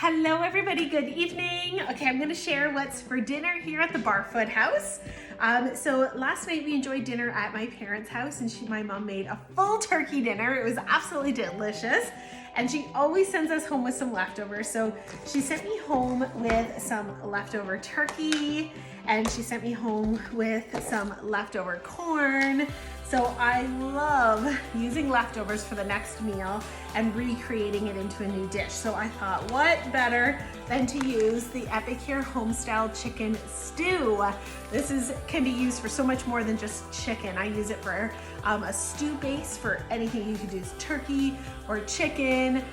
Hello everybody, good evening. Okay, I'm gonna share what's for dinner here at the Barfoot house. So last night we enjoyed dinner at my parents' house and my mom made a full turkey dinner. It was absolutely delicious. And she always sends us home with some leftovers. So she sent me home with some leftover turkey and she sent me home with some leftover corn. So I love using leftovers for the next meal and recreating it into a new dish. So I thought, what better than to use the Epicure homestyle chicken stew. This can be used for so much more than just chicken. I use it for a stew base for anything. You could use turkey or chicken,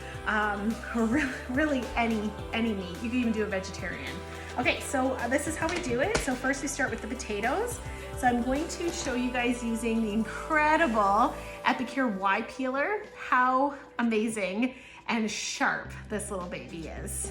or really any meat. You can even do a vegetarian. Okay, so this is how we do it. So first we start with the potatoes. So I'm going to show you guys using the incredible Epicure Y peeler, how amazing and sharp this little baby is.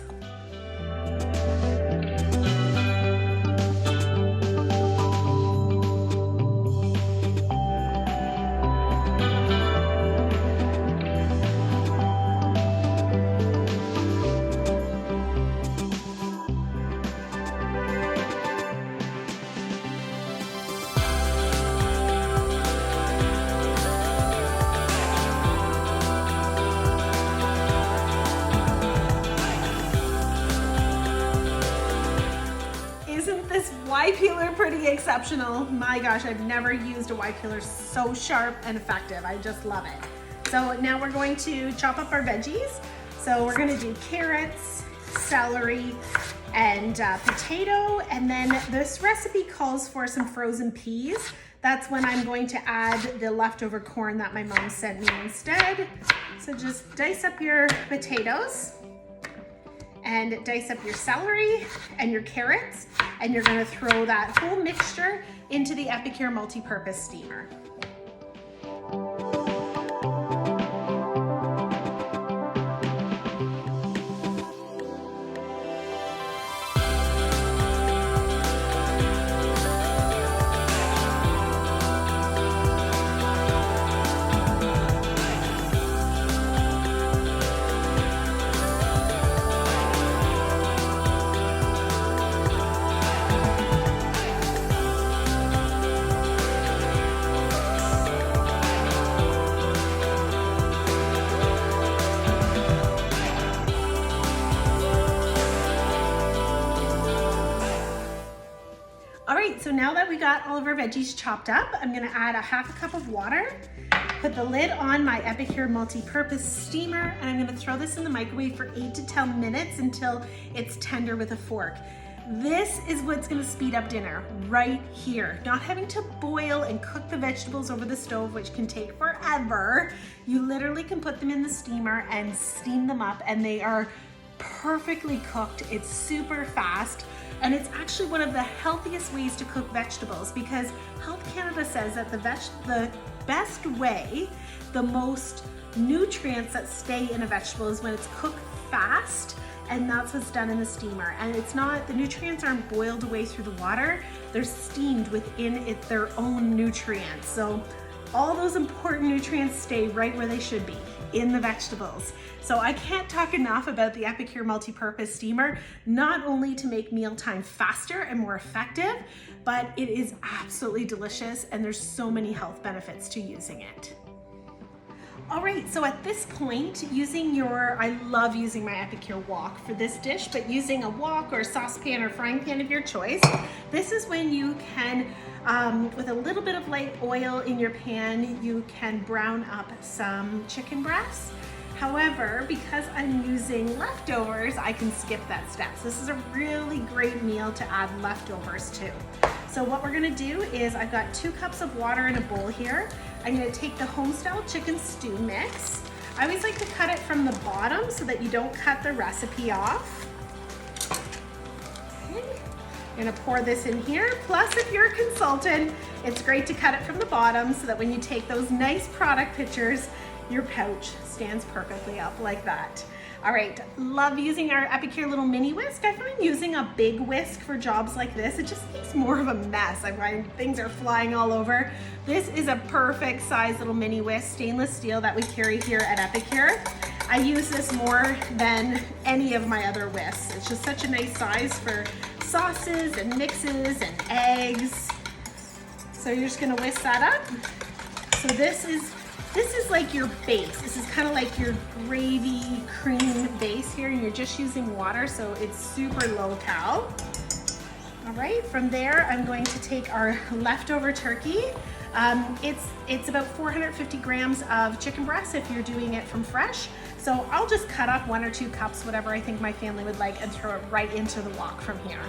This Y peeler pretty exceptional. My gosh, I've never used a Y peeler so sharp and effective. I just love it. So now we're going to chop up our veggies. So we're gonna do carrots, celery, and potato. And then this recipe calls for some frozen peas. That's when I'm going to add the leftover corn that my mom sent me instead. So just dice up your potatoes and dice up your celery and your carrots, and you're gonna throw that whole mixture into the Epicure multi-purpose steamer. All right, so now that we got all of our veggies chopped up, I'm gonna add a half a cup of water, put the lid on my Epicure multi-purpose steamer, and I'm gonna throw this in the microwave for 8 to 10 minutes until it's tender with a fork. This is what's gonna speed up dinner, right here. Not having to boil and cook the vegetables over the stove, which can take forever. You literally can put them in the steamer and steam them up, and they are perfectly cooked. It's super fast. And it's actually one of the healthiest ways to cook vegetables, because Health Canada says that the best way, the most nutrients that stay in a vegetable is when it's cooked fast, and that's what's done in the steamer. And it's not, the nutrients aren't boiled away through the water, they're steamed within their own nutrients. So all those important nutrients stay right where they should be, in the vegetables. So I can't talk enough about the Epicure multi-purpose steamer, not only to make mealtime faster and more effective, but it is absolutely delicious and there's so many health benefits to using it. All right, so at this point, I love using my Epicure wok for this dish, but using a wok or a saucepan or frying pan of your choice, this is when you can, with a little bit of light oil in your pan, you can brown up some chicken breasts. However, because I'm using leftovers, I can skip that step. So this is a really great meal to add leftovers to. So what we're gonna do is, I've got 2 cups of water in a bowl here. I'm gonna take the homestyle chicken stew mix. I always like to cut it from the bottom so that you don't cut the recipe off. Okay. I'm gonna pour this in here. Plus, if you're a consultant, it's great to cut it from the bottom so that when you take those nice product pictures, your pouch stands perfectly up like that. All right, love using our Epicure little mini whisk. I find using a big whisk for jobs like this, it just makes more of a mess. I find things are flying all over. This is a perfect size little mini whisk, stainless steel, that we carry here at Epicure. I use this more than any of my other whisks. It's just such a nice size for sauces and mixes and eggs. So you're just gonna whisk that up. So this is like your base. This is kind of like your gravy cream base here, and you're just using water, so it's super low cal. All right, from there, I'm going to take our leftover turkey. It's about 450 grams of chicken breast if you're doing it from fresh. So I'll just cut up 1 or 2 cups, whatever I think my family would like, and throw it right into the wok from here.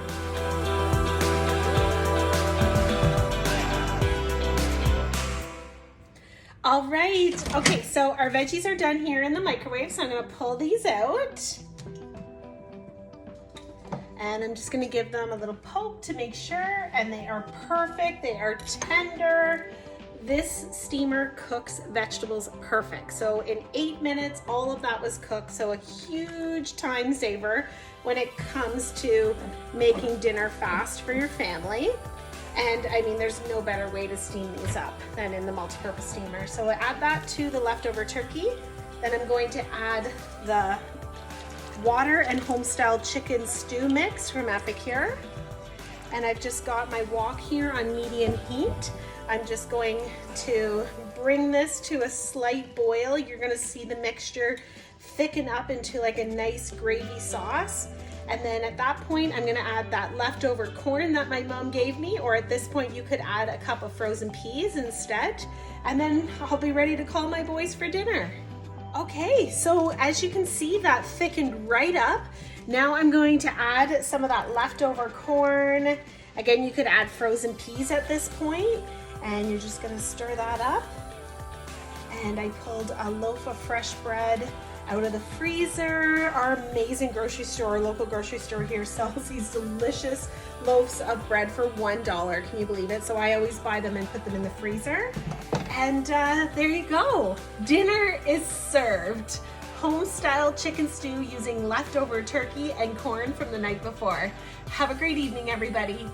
All right, okay, so our veggies are done here in the microwave, so I'm gonna pull these out. And I'm just gonna give them a little poke to make sure, and they are perfect, they are tender. This steamer cooks vegetables perfect. So in 8 minutes, all of that was cooked, so a huge time saver when it comes to making dinner fast for your family. And I mean, there's no better way to steam these up than in the multi-purpose steamer. So I add that to the leftover turkey. Then I'm going to add the water and homestyle chicken stew mix from Epicure. And I've just got my wok here on medium heat. I'm just going to bring this to a slight boil. You're gonna see the mixture thicken up into like a nice gravy sauce. And then at that point, I'm gonna add that leftover corn that my mom gave me, or at this point, you could add a cup of frozen peas instead. And then I'll be ready to call my boys for dinner. Okay, so as you can see, that thickened right up. Now I'm going to add some of that leftover corn. Again, you could add frozen peas at this point, and you're just gonna stir that up. And I pulled a loaf of fresh bread out of the freezer. Our amazing grocery store, local grocery store here, sells these delicious loaves of bread for $1. Can you believe it? So I always buy them and put them in the freezer. And there you go. Dinner is served. Home-style chicken stew using leftover turkey and corn from the night before. Have a great evening, everybody.